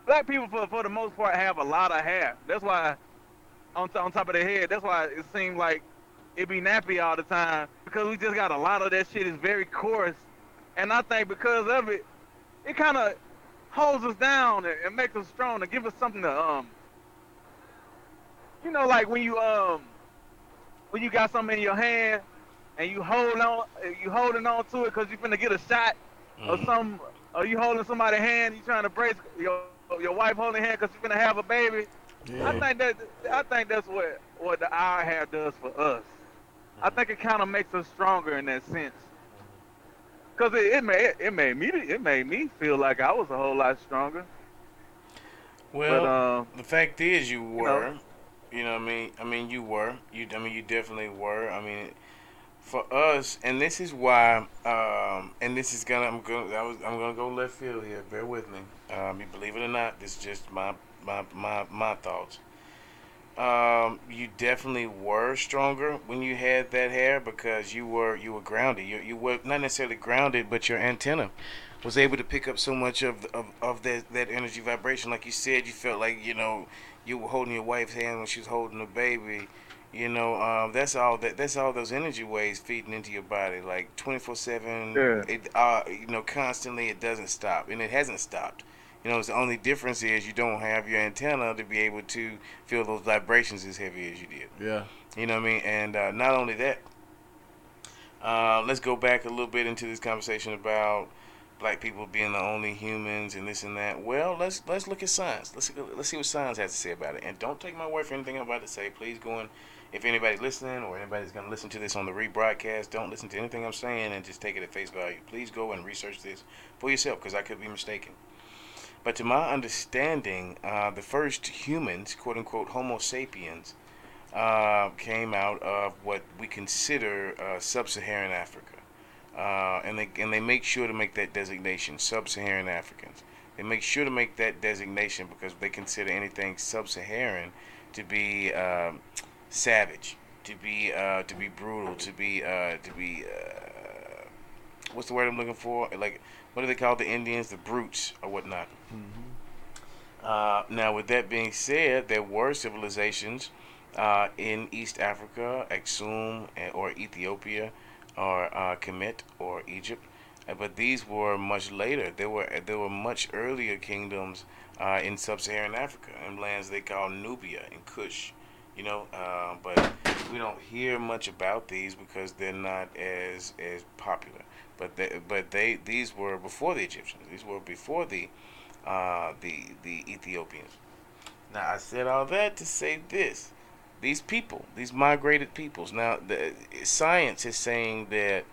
A: Black people for the most part have a lot of hair. That's why on top of their head. That's why it seems like it be nappy all the time because we just got a lot of that shit. Is very coarse, and I think because of it, it kind of holds us down and makes us strong to give us something to like when you got something in your hand and you holding on to it because you finna get a shot or
B: Mhm.
A: some, or you holding somebody's hand, you trying to brace your wife holding hand because you finna have a baby. I
C: Yeah.
B: Mhm.
A: think that I think that's what the eye hair does for us. I think it kind of makes us stronger in that sense. Cause it made me feel like I was a whole lot stronger. But
B: Well, the fact is, you
A: you know,
B: were. You know what I mean? You were. You definitely were. For us, and this is why, and this is gonna, I'm gonna go left field here. Bear with me. You believe it or not, this is just my thoughts. You definitely were stronger when you had that hair because you were grounded. You were not necessarily grounded, but your antenna was able to pick up so much of that energy vibration. Like you said, you felt like you were holding your wife's hand when she was holding the baby. That's all that's all those energy waves feeding into your body, like 24/7.
A: Yeah.
B: It constantly. It doesn't stop, and it hasn't stopped. The only difference is you don't have your antenna to be able to feel those vibrations as heavy as you did.
C: Yeah.
B: You know what I mean? And not only that, let's go back a little bit into this conversation about black people being the only humans and this and that. Well, let's look at science. Let's see what science has to say about it. And don't take my word for anything I'm about to say. Please go and if anybody's listening or anybody's going to listen to this on the rebroadcast, don't listen to anything I'm saying and just take it at face value. Please go and research this for yourself because I could be mistaken. But to my understanding, the first humans, quote unquote, Homo sapiens, came out of what we consider sub-Saharan Africa, and they make sure to make that designation, sub-Saharan Africans. They make sure to make that designation because they consider anything sub-Saharan to be savage, to be brutal, to be what's the word I'm looking for? Like what do they call the Indians? The brutes or whatnot.
C: Hmm.
B: Now, with that being said, there were civilizations in East Africa, Aksum or Ethiopia, or Kemet or Egypt, but these were much later. There were much earlier kingdoms in sub-Saharan Africa in lands they call Nubia and Kush. But we don't hear much about these because they're not as popular. But these were before the Egyptians. These were before the Ethiopians. Now I said all that to say this: these people, these migrated peoples. Now the science is saying that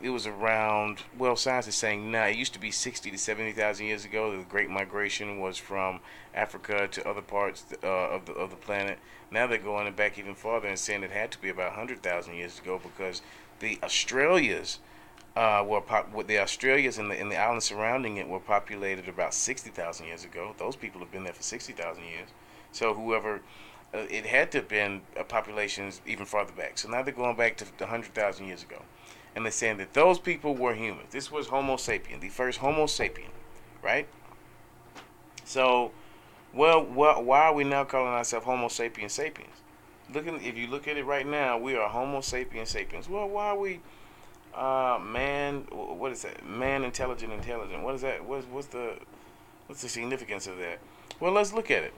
B: it was around. Well, science is saying now it used to be 60 to 70,000 years ago. The Great Migration was from Africa to other parts of the planet. Now they're going back even farther and saying it had to be about 100,000 years ago because the Australias the Australias and the islands surrounding it were populated about 60,000 years ago. Those people have been there for 60,000 years. So whoever it had to have been populations even farther back. So now they're going back to 100,000 years ago, and they're saying that those people were humans. This was Homo sapien, the first Homo sapien, right? So, why are we now calling ourselves Homo sapiens sapiens? If you look at it right now, we are Homo sapiens sapiens. Well, why are we man? What is that? Man, intelligent, intelligent. What is that? What's the significance of that? Well, let's look at it.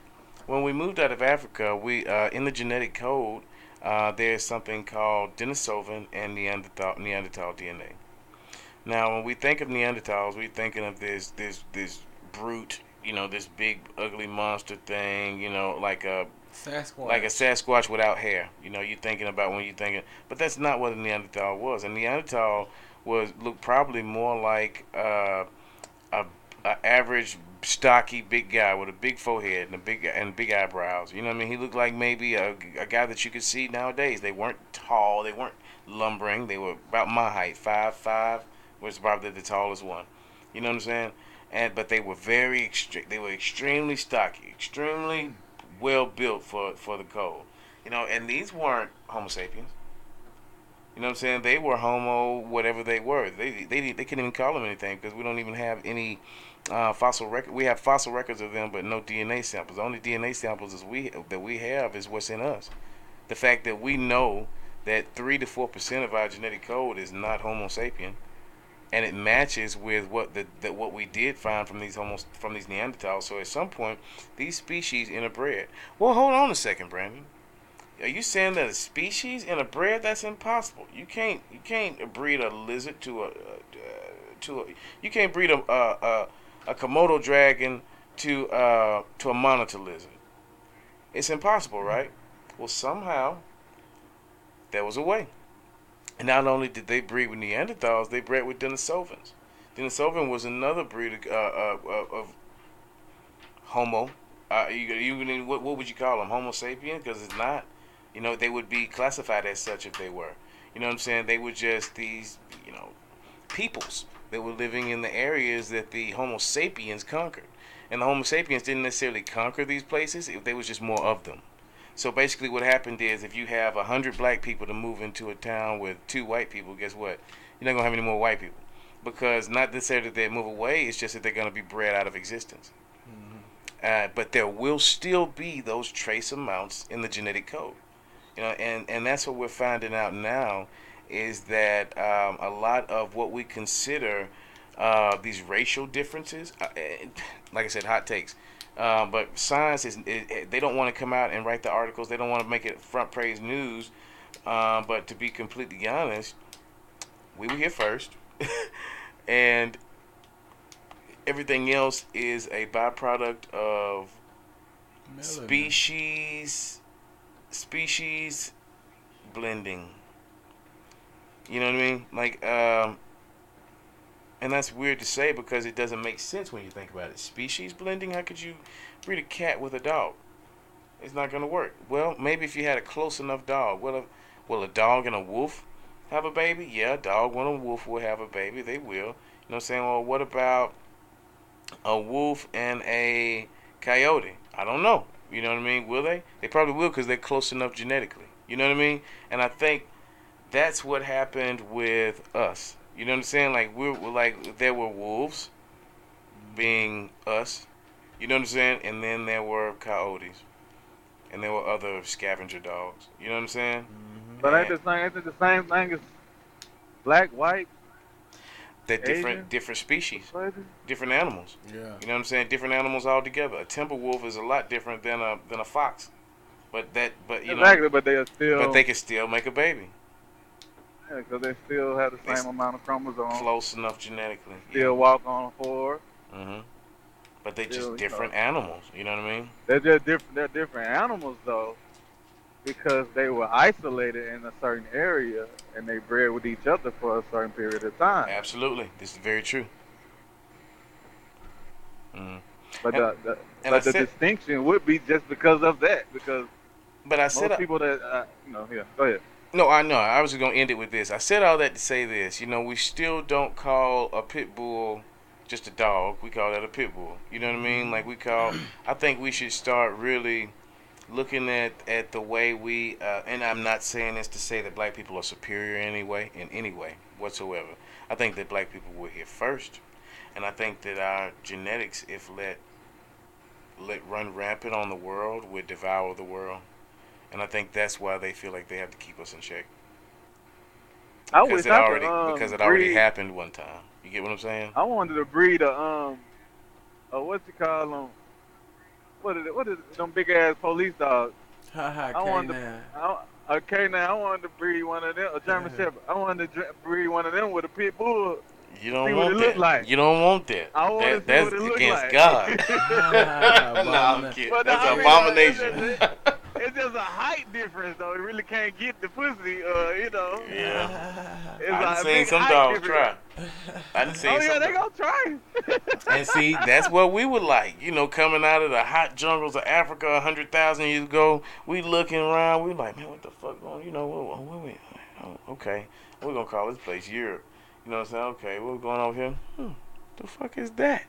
B: When we moved out of Africa, we in the genetic code, there's something called Denisovan and Neanderthal DNA. Now, when we think of Neanderthals, we're thinking of this brute, this big ugly monster thing, like a
C: Sasquatch.
B: Sasquatch without hair. You're thinking about when you're thinking, but that's not what a Neanderthal was. A Neanderthal looked probably more like a, a average stocky big guy with a big forehead and big eyebrows. You know what I mean? He looked like maybe a guy that you could see nowadays. They weren't tall. They weren't lumbering. They were about my height, 5'5", was probably the tallest one. You know what I'm saying? But they were they were extremely stocky, extremely well built for the cold. And these weren't Homo sapiens. You know what I'm saying? They were Homo, whatever they were. They couldn't even call them anything because we don't even have any fossil record. We have fossil records of them, but no DNA samples. The only DNA samples that we have is what's in us. The fact that we know that 3 to 4% of our genetic code is not Homo sapien, and it matches with what we did find from these Neanderthals. So at some point, these species interbred. Well, hold on a second, Brandon. Are you saying that a species interbred? That's impossible. You can't breed a lizard you can't breed a Komodo dragon to a monitor lizard. It's impossible, right? Well, somehow there was a way. And not only did they breed with Neanderthals, they bred with Denisovans. Denisovan was another breed of Homo. What would you call them? Homo sapien? Because it's not. They would be classified as such if they were. You know what I'm saying? They were just these, peoples that were living in the areas that the Homo sapiens conquered. And the Homo sapiens didn't necessarily conquer these places, they was just more of them. So basically what happened is if you have 100 black people to move into a town with 2 white people, guess what? You're not going to have any more white people. Because not necessarily that they move away, it's just that they're going to be bred out of existence.
C: Hmm.
B: But there will still be those trace amounts in the genetic code. And that's what we're finding out now is that a lot of what we consider these racial differences, like I said, hot takes. But science they don't want to come out and write the articles. They don't want to make it front page news. But to be completely honest, we were here first, and everything else is a byproduct of
C: Melanin.
B: species blending. You know what I mean? Like, and that's weird to say because it doesn't make sense when you think about it. Species blending? How could you breed a cat with a dog? It's not gonna work. Well, maybe if you had a close enough dog. Will a dog and a wolf have a baby? Yeah, a dog and a wolf will have a baby. They will. You know what I'm saying? Well, what about a wolf and a coyote? I don't know. You know what I mean? Will they? They probably will because they're close enough genetically. You know what I mean? And I think that's what happened with us. You know what I'm saying? Like we're like there were wolves being us. You know what I'm saying? And then there were coyotes, and there were other scavenger dogs. You know what I'm saying?
C: Mm-hmm.
A: But
B: And
A: ain't it the same thing as black, white,
B: they're
A: Asian,
B: different species,
A: persuaded?
B: different animals.
C: Yeah.
B: You know what I'm saying? Different animals altogether. A timber wolf is a lot different than a fox. But you know,
A: Exactly, but they are
B: but
A: still,
B: they can still make a baby
A: yeah, because they still have the
B: they
A: same amount of chromosomes,
B: close enough genetically. Yeah.
A: still walk on fours,
B: Mhm. But they just
A: still, you know,
B: different animals. You know what I mean?
A: they're just different. They're different animals though, because they were isolated in a certain area and they bred with each other for a certain period of time.
B: Absolutely. This is very true. Mhm.
A: But
B: And
A: the
B: and I
A: but the
B: said,
A: distinction would be just because of that, because
B: but I said,
A: most people that yeah, go ahead.
B: no, I know. I was just gonna end it with this. I said all that to say this. You know, we still don't call a pit bull just a dog. We call that a pit bull. You know what I mean? Like we call. I think we should start really looking at the way we. And I'm not saying this to say that black people are superior in any way whatsoever. I think that black people were here first, and I think that our genetics, if let run rampant on the world, would devour the world. And I think that's why they feel like they have to keep us in check
A: I wish I could
B: because it already
A: breed.
B: happened one time. You get what I'm saying?
A: I wanted to breed what's it called what is it, them big ass police dogs.
C: Ha ha
A: I wanted to
C: K9.
A: okay now I wanted to breed one of them, a German Shepherd. I wanted to breed one of them with a pit bull
B: You
A: to see
B: don't
A: what it
B: want
A: looked
B: that.
A: like.
B: You don't want that.
A: I want to see
B: That's
A: what it looked
B: against
A: like.
B: God. No, I'm
C: Abomination.
B: kidding.
A: But
B: That's
A: I
B: an
A: mean,
B: abomination.
A: it's just a height difference, though. It really can't get the pussy.
B: Yeah,
A: It's
B: I done
A: a
B: seen
A: big
B: some
A: height
B: dogs
A: difference.
B: try. I done
A: Oh
B: seen
A: yeah,
B: some.
A: they gonna try.
B: And see, that's what we were like. You know, coming out of the hot jungles of Africa 100,000 years ago, we looking around. We like, man, what the fuck going? You know, okay, we're gonna call this place Europe. You know what I'm saying? Okay, what's going on here? The fuck is that?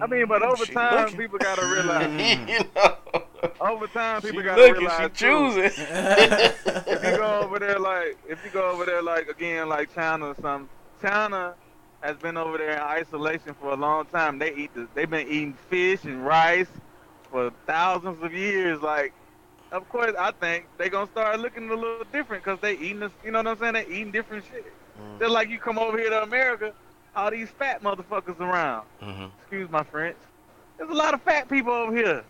A: I mean, but over
B: She
A: time,
B: looking.
A: people gotta realize.
B: You know,
A: Over time,
B: she
A: people gotta
B: looking. She
A: realize too.
B: choosing.
A: If you go over there like again, like China or something, China has been over there in isolation for a long time. They've been eating fish and rice for thousands of years. Like, of course, I think they gonna start looking a little different because they eating this. You know what I'm saying? They eating different shit. Just like you come over here to America, all these fat motherfuckers around.
B: Mm-hmm.
A: Excuse my French. There's a lot of fat people over here.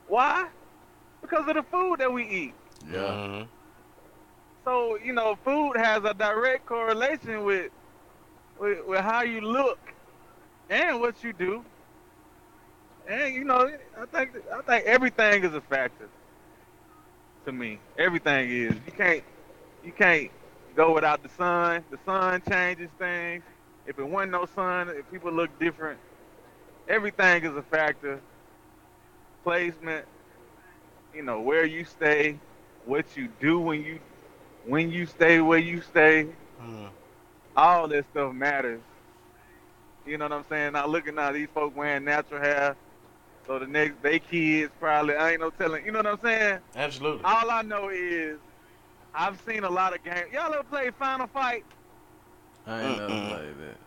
A: Why? Because of the food that we eat.
C: Yeah.
B: Mm-hmm.
A: So, food has a direct correlation with how you look and what you do. And I think everything is a factor to me. Everything is. You can't go without the sun. The sun changes things. If it wasn't no sun, if people look different, everything is a factor. Placement, where you stay, what you do when you stay where you stay,
B: Mm-hmm.
A: all that stuff matters. You know what I'm saying? Now looking now, these folks wearing natural hair, so the next they kids probably I ain't no telling. You know what I'm saying?
B: Absolutely.
A: All I know is I've seen a lot of games. Y'all ever played Final Fight?
C: I ain't never
B: Mm-mm.
C: played that.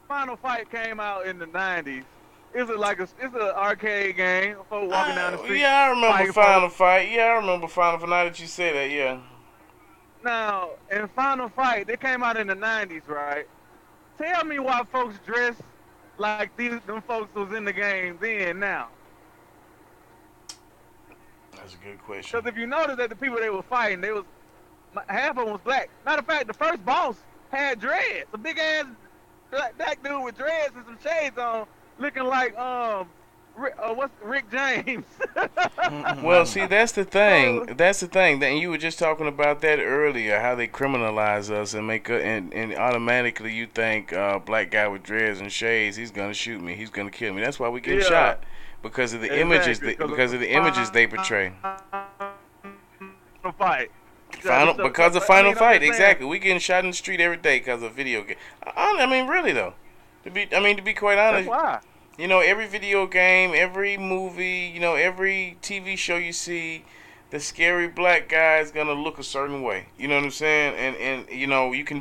A: Final Fight came out in the '90s, It's an arcade game. Folks walking down the street
B: Yeah, I remember
A: fighting folks.
B: Final Fight. Yeah, I remember Final Fight. Now that you say that, yeah.
A: Now, in Final Fight, they came out in the '90s, right? Tell me why folks dress like these them folks was in the game then now.
B: That's a good question.
A: Because if you notice that the people they were fighting, they was half of them was black. Matter of fact, the first boss had dreads, a big ass black dude with dreads and some shades on, looking like what's Rick James.
B: Well, see, that's the thing.
A: So
B: That's the thing. That you were just talking about that earlier, how they criminalize us and and automatically you think black guy with dreads and shades, he's gonna shoot me, he's gonna kill me. That's why we get
A: yeah,
B: shot because of the images
A: exactly. Because
B: because of the images they portray.
A: of fight.
B: Final because of
A: I
B: Final
A: mean, I'm
B: Fight,
A: just saying.
B: exactly. We getting shot in the street every day because of video game. I mean, really though. To be quite
A: That's
B: honest,
A: why.
B: you know, every video game, every movie, you know, every TV show you see, the scary black guy is gonna look a certain way. You know what I'm saying? And you know, you can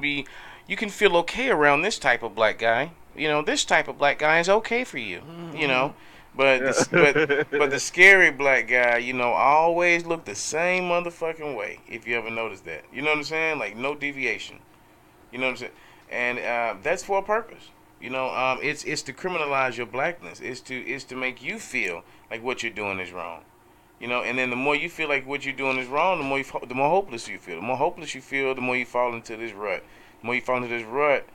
B: feel okay around this type of black guy. You know, this type of black guy is okay for you. You know, but but the scary black guy, you know, always look the same motherfucking way. If you ever noticed that, you know what I'm saying? Like no deviation. You know what I'm saying? And that's for a purpose. You know, it's to criminalize your blackness. It's to make you feel like what you're doing is wrong. You know, and then the more you feel like what you're doing is wrong, the more hopeless you feel. The more hopeless you feel, the more you fall into this rut. The more you fall into this rut,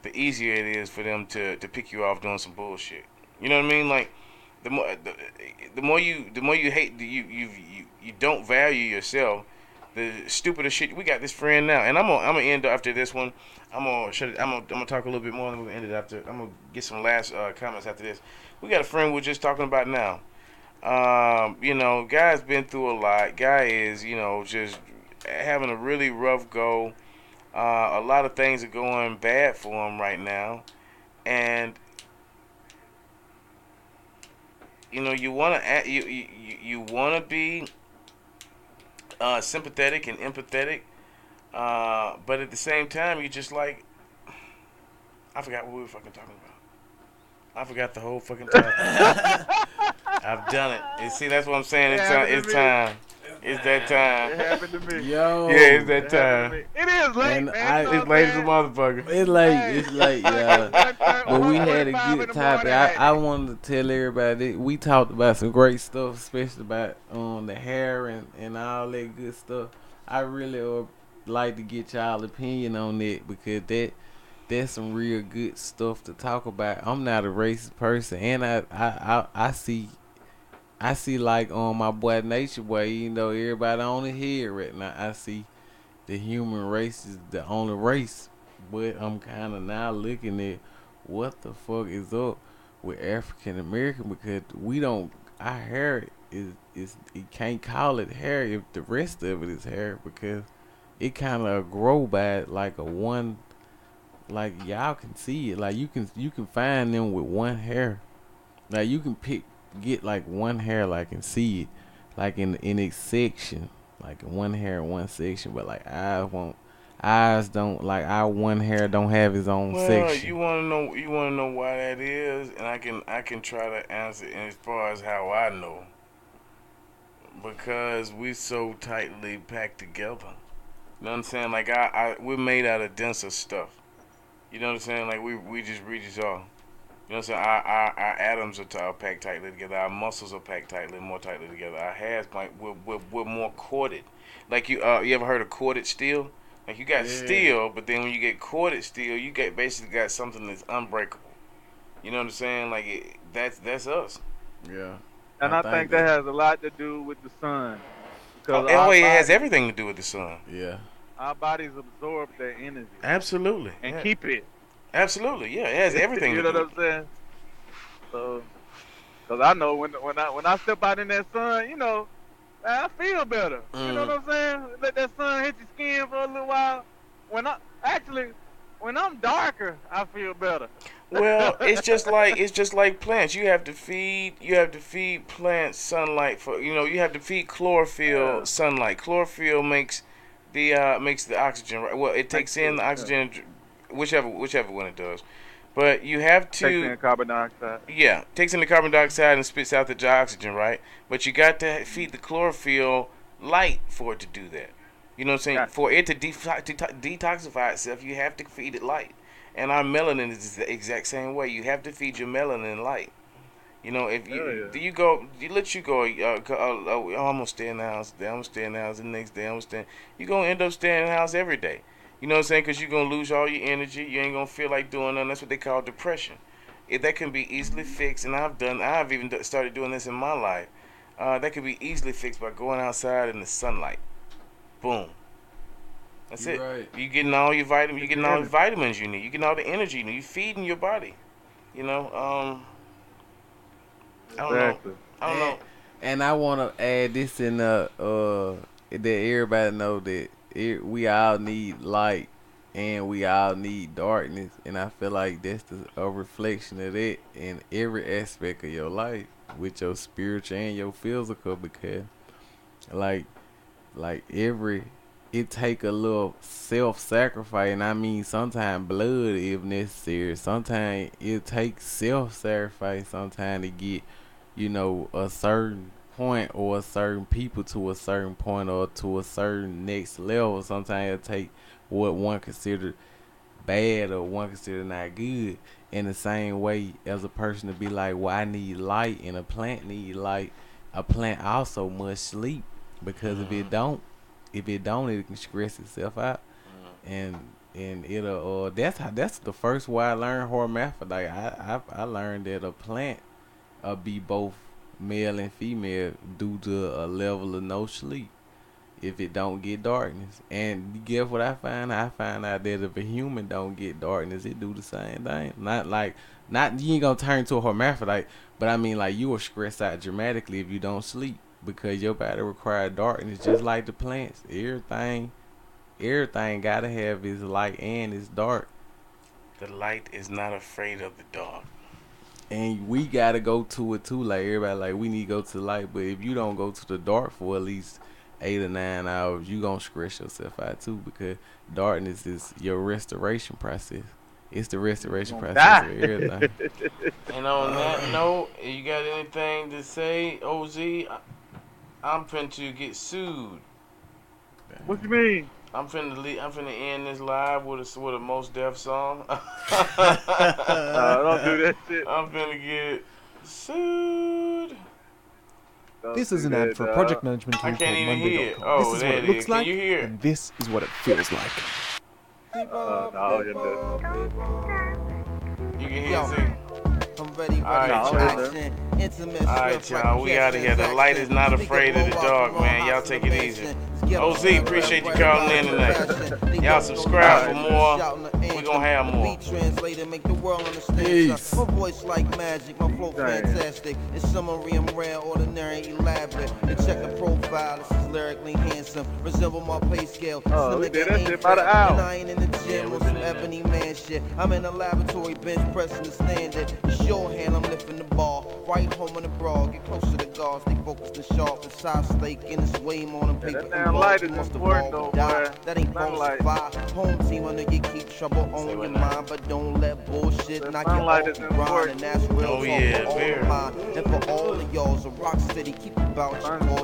B: the easier it is for them to pick you off doing some bullshit. You know what I mean? Like the more you hate you don't value yourself. The stupidest shit. We got this friend now, and I'm gonna end after this one. I'm gonna shut it. I'm gonna talk a little bit more, and we're gonna end it after. I'm gonna get some last comments after this. We got a friend we're just talking about now. You know, guy's been through a lot. Guy is, you know, just having a really rough go. A lot of things are going bad for him right now, and you know, you wanna be sympathetic and empathetic, but at the same time, you just like I forgot what we were fucking talking about. I forgot the whole fucking topic. I've done it. And see, that's what I'm saying.
A: It
B: It's time.
A: happened to
B: It's
A: me.
B: time. It's that
A: It
B: time.
A: happened to me.
C: Yo,
B: Yeah, it's that
A: It happened to
B: time.
A: me. It is late,
C: and
A: man.
C: I
A: You know
B: It's
A: what
B: late
A: I'm
B: as a
A: saying?
B: motherfucker.
C: it's late.
A: Hey,
C: It's late,
A: like
C: y'all. But we had a
A: 1:45 in
C: good
A: the
C: topic.
A: morning.
C: I wanted to tell everybody that we talked about some great stuff, especially about the hair and all that good stuff. I really would like to get y'all opinion on it because that's some real good stuff to talk about. I'm not a racist person, and I see like on my boy Nature Boy, you know, everybody on the head right now. I see the human race is the only race, but I'm kind of now looking at what the fuck is up with African American because we don't our hair is you can't call it hair if the rest of it is hair because it kind of grow by like a one like y'all can see it like you can find them with one hair like you can get like one hair like and see it like in its section like in one hair in one section but like eyes don't like our one hair don't have its own
B: Well,
C: section.
B: you wanna know why that is, and I can try to answer it as far as how I know. Because we so tightly packed together. You know what I'm saying? Like we're made out of denser stuff. You know what I'm saying? Like we just reach it all. You know what I'm saying? Our atoms are packed tightly together. Our muscles are packed tightly, more tightly together. Our hairs, like, we're more corded. Like you ever heard of corded steel? Like you got
C: Yeah.
B: steel, but then when you get corded steel, you get basically got something that's unbreakable. You know what I'm saying? Like that's us.
C: Yeah,
A: And
C: I
A: I
C: think
A: think that
C: that.
A: has a lot to do with the sun,
B: Oh,
A: because
B: and wait, it has everything to do with the sun.
C: Yeah.
A: our bodies absorb that energy
B: Absolutely.
A: and
B: Yeah.
A: keep it.
B: Absolutely. Yeah, it has everything
A: You
B: to
A: know
B: do
A: what
B: with
A: I'm
B: it.
A: saying? So, because I know when I step out in that sun, you know, I feel better. You know
B: Mm.
A: what I'm saying? Let that sun hit your skin for a little while. When I actually, when I'm darker, I feel better.
B: Well, it's just like plants. You have to feed plants sunlight for you have to feed chlorophyll
A: Yeah,
B: sunlight. Chlorophyll makes the oxygen. Right. Well, it
A: makes
B: takes in
A: the
B: the
A: yeah.
B: oxygen, whichever one it does. But you have
A: Takes
B: to,
A: in carbon dioxide.
B: yeah, takes in the carbon dioxide and spits out the oxygen, right? But you got to feed the chlorophyll light for it to do that. You know what I'm saying?
A: Gotcha.
B: For it to detoxify itself, you have to feed it light. And our melanin is the exact same way. You have to feed your melanin light. You know, if
A: Hell
B: you
A: yeah.
B: do you go, you let you go. I'm gonna stay in the house. I'm gonna stay in the house. The next day, I'm gonna stay. You gonna end up staying in the house every day. You know what I'm saying? Because you're gonna lose all your energy. You ain't gonna feel like doing nothing. That's what they call depression. That can be easily fixed, and I've even started doing this in my life. That can be easily fixed by going outside in the sunlight. Boom. That's
C: You
B: it.
C: right.
B: You getting all your vitamins. You
A: Get
B: getting
A: your
B: all the
A: energy.
B: vitamins you need. You getting all the energy you need. You feeding your body. You know. I don't know.
A: Exactly.
B: I don't
C: And
B: know.
C: and I want to add this in that everybody know that we all need light and we all need darkness, and I feel like that's a reflection of that in every aspect of your life, with your spiritual and your physical, because like every it take a little self-sacrifice, and I mean sometimes blood if necessary. Sometimes it takes self-sacrifice sometimes to get, a certain point or a certain people to a certain point or to a certain next level. Sometimes it take what one considered bad or one considered not good. In the same way as a person to be like, well, I need light and a plant need light. A plant also must sleep, because
B: Mm-hmm.
C: if it don't, it can stress itself out, and it'll that's the first way I learned hermaphrodite. I learned that a plant be both male and female due to a level of no sleep if it don't get darkness. And guess what I find? I find out that if a human don't get darkness, it do the same thing. Not you ain't gonna turn to a hermaphrodite, but I mean like you will stress out dramatically if you don't sleep, because your body require darkness just like the plants. Everything gotta have its light and its dark.
B: The light is not afraid of the dark.
C: And we gotta go to it too. Like everybody, like we need to go to the light. But if you don't go to the dark for at least 8 or 9 hours, you gonna stress yourself out too, because darkness is your restoration process. It's the
A: You
C: restoration
A: gonna
C: process of
A: die.
C: everything.
B: And on that note, you got anything to say, OZ? I'm finna get sued.
A: What you mean?
B: I'm finna end this live with a Most Def song. I'm
A: Don't do that shit.
B: finna get sued.
A: Don't
D: This is
A: do
D: an ad
A: that,
D: for a
A: dog.
D: project management
B: I
D: tool
B: can't
D: called
B: even hear it.
D: Monday.com. This
B: Oh,
D: is
B: there
D: what
B: it
D: it
B: is.
D: looks
B: Can
D: like,
B: you hear it?
D: and this is what it feels like.
A: No, you do.
B: You can hear
E: Yo,
B: it, Z?
E: I'm ready,
B: Alright,
E: ready
A: No,
E: for
A: I
B: y'all.
A: don't hear
E: action. Intimate,
B: Alright,
E: swift, like
B: y'all. We
E: cash
B: out of here. The light is not
E: transaction.
B: afraid of the
E: Speak
B: dark,
E: of
B: man. Y'all
E: house
B: take
E: in
B: it
E: the
B: easy.
E: mansion. Get
B: OZ,
E: on
B: appreciate you
E: right
B: calling
E: about
B: in
E: the
B: tonight.
E: fashion. They
B: Y'all
E: don't know
B: subscribe
E: the
B: for
A: Alright,
E: words,
B: more.
E: shouting the
B: We
E: anthem.
B: gonna have
E: The
B: more.
E: beat translator make the world understand.
C: Peace.
E: Son. My voice like magic, my flow
A: damn.
E: fantastic. In summary, I'm rare, ordinary, elaborate. And check the profile, this is lyrically handsome. Resemble my pay scale.
A: Oh, we
E: Slim
A: did
E: nigga
A: that
E: ain't
A: shit about an
E: fat. And
A: hour.
E: I ain't in the
B: Yeah,
E: gym
B: we
E: on
B: been
E: some
B: in there.
E: ebony man shit. I'm in the laboratory, bench pressing the standard. Shorthand, I'm lifting the bar. Right home in the broad, get close to the guard. Stay focused and sharp. And side stake in this way more than
A: Yeah,
E: paper
A: that damn
E: involved.
A: light
E: You
A: is
E: must
A: important
E: evolve or
A: though,
E: die.
A: boy.
E: That ain't
A: Sunlight.
E: falsified. Home team, I know you keep trouble
B: Say
E: on
B: what
E: your
B: now?
E: mind. But don't let bullshit
A: That
E: knock you
A: sunlight
E: off
A: is
E: your grind.
A: important.
E: And that's real
B: Oh,
E: talk
B: yeah,
E: for all
B: very.
E: of mine. And for all of y'all's a rock city. Keep about your
A: Sun,
E: cause.